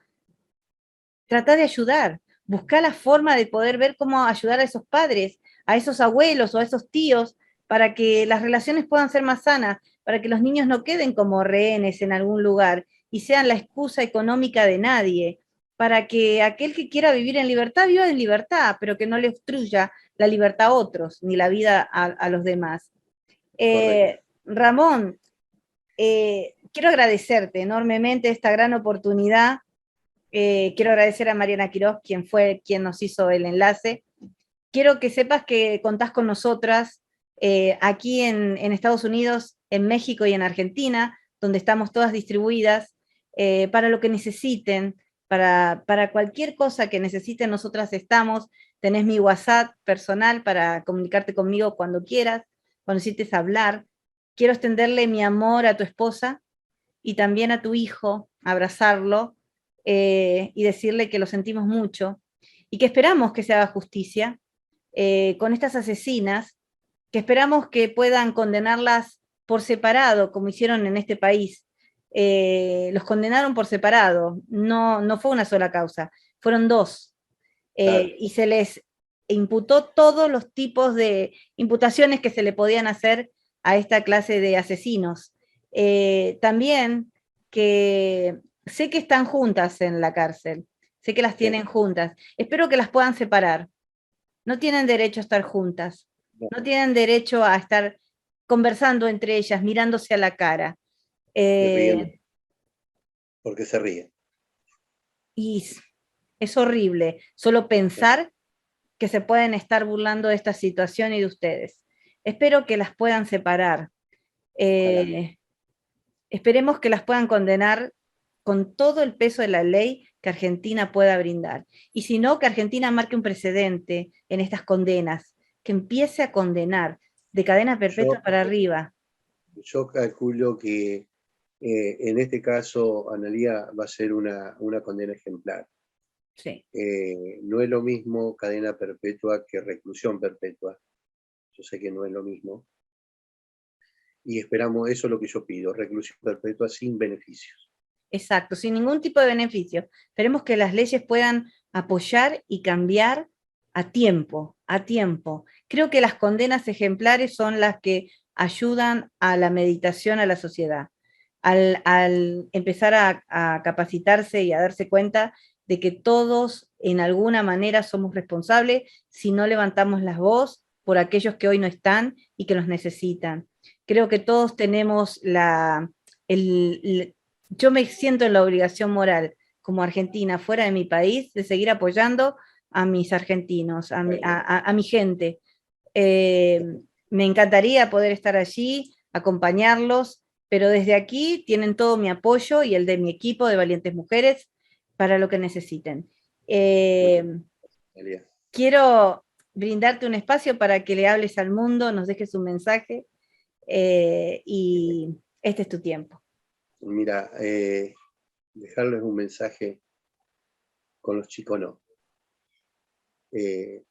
trata de ayudar, busca la forma de poder ver cómo ayudar a esos padres, a esos abuelos o a esos tíos, para que las relaciones puedan ser más sanas, para que los niños no queden como rehenes en algún lugar y sean la excusa económica de nadie, para que aquel que quiera vivir en libertad viva en libertad, pero que no le obstruya la libertad a otros, ni la vida a los demás.
Correcto.
Ramón, quiero agradecerte enormemente esta gran oportunidad. Quiero agradecer a Mariana Quiroz, quien fue quien nos hizo el enlace. Quiero que sepas que contás con nosotras aquí en Estados Unidos, en México y en Argentina, donde estamos todas distribuidas, para lo que necesiten, para cualquier cosa que necesiten, nosotras estamos. Tenés mi WhatsApp personal para comunicarte conmigo cuando quieras, cuando necesites hablar. Quiero extenderle mi amor a tu esposa y también a tu hijo, abrazarlo y decirle que lo sentimos mucho y que esperamos que se haga justicia con estas asesinas, que esperamos que puedan condenarlas por separado, como hicieron en este país. Los condenaron por separado, no fue una sola causa, fueron dos.
Claro.
Y se les imputó todos los tipos de imputaciones que se le podían hacer a esta clase de asesinos. También que sé que están juntas en la cárcel, sé que las
Sí.
tienen juntas, espero que las puedan separar. No tienen derecho a estar juntas,
No,
no tienen derecho a estar conversando entre ellas, mirándose a la cara.
y riendo,
Eh,
porque se ríe.
y es horrible solo
Sí.
pensar que se pueden estar burlando de esta situación y de ustedes. Espero que las puedan separar.
Ojalá.
Eh, Esperemos que las puedan condenar con todo el peso de la ley que Argentina pueda brindar. Y si no, que Argentina marque un precedente en estas condenas, que empiece a condenar de cadena perpetua
Yo,
para arriba.
yo calculo que en este caso, Analía, va a ser una condena ejemplar.
Sí,
No es lo mismo cadena perpetua que reclusión perpetua. Yo sé que no es lo mismo. Y esperamos, eso es lo que yo pido, reclusión perpetua sin beneficios.
exacto, sin ningún tipo de beneficio. Esperemos que las leyes puedan apoyar y cambiar a tiempo, a tiempo. Creo que las condenas ejemplares son las que ayudan a la meditación a la sociedad, al empezar a capacitarse y a darse cuenta de que todos en alguna manera somos responsables si no levantamos la voz por aquellos que hoy no están y que los necesitan. Creo que todos tenemos el, yo me siento en la obligación moral como argentina fuera de mi país de seguir apoyando a mis argentinos, a mi gente. Eh, Me encantaría poder estar allí, acompañarlos, pero desde aquí tienen todo mi apoyo y el de mi equipo de Valientes Mujeres para lo que necesiten.
Muchas
Eh,
gracias.
Quiero brindarte un espacio para que le hables al mundo, nos dejes un mensaje y este es tu tiempo.
Mira, dejarles un mensaje con los chicos no.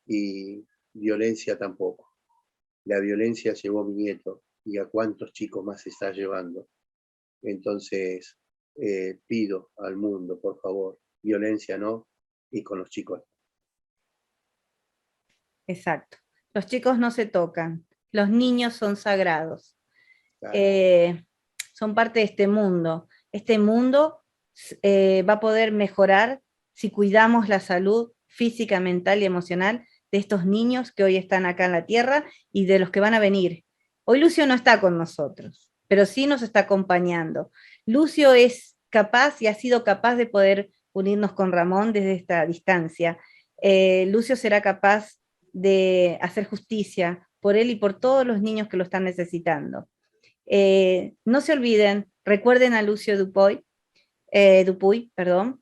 Y violencia tampoco. La violencia llevó a mi nieto y a cuántos chicos más se está llevando. Entonces, pido al mundo, por favor, violencia no, y con los chicos.
Exacto. Los chicos no se tocan, los niños son sagrados.
Claro.
Eh, Son parte de este mundo. Este mundo va a poder mejorar si cuidamos la salud física, mental y emocional de estos niños que hoy están acá en la Tierra y de los que van a venir. Hoy Lucio no está con nosotros, pero sí nos está acompañando. Lucio es capaz y ha sido capaz de poder unirnos con Ramón desde esta distancia. Lucio será capaz de hacer justicia por él y por todos los niños que lo están necesitando. No se olviden, recuerden a Lucio Dupuy, perdón,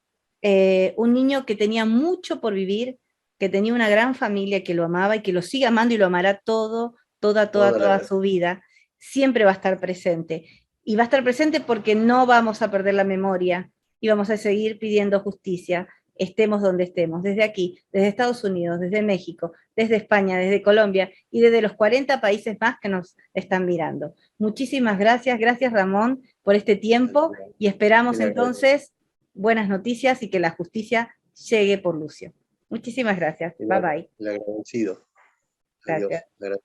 un niño que tenía mucho por vivir, que tenía una gran familia que lo amaba y que lo sigue amando y lo amará
Toda la
toda
vida.
su vida. Siempre va a estar presente. Y va a estar presente porque no vamos a perder la memoria y vamos a seguir pidiendo justicia, estemos donde estemos, desde aquí, desde Estados Unidos, desde México, desde España, desde Colombia y desde los 40 países más que nos están mirando. Muchísimas gracias Ramón por este tiempo y esperamos
El agradecido.
entonces buenas noticias y que la justicia llegue por Lucio. Muchísimas gracias. Bye bye.
El agradecido.
Gracias.
Adiós.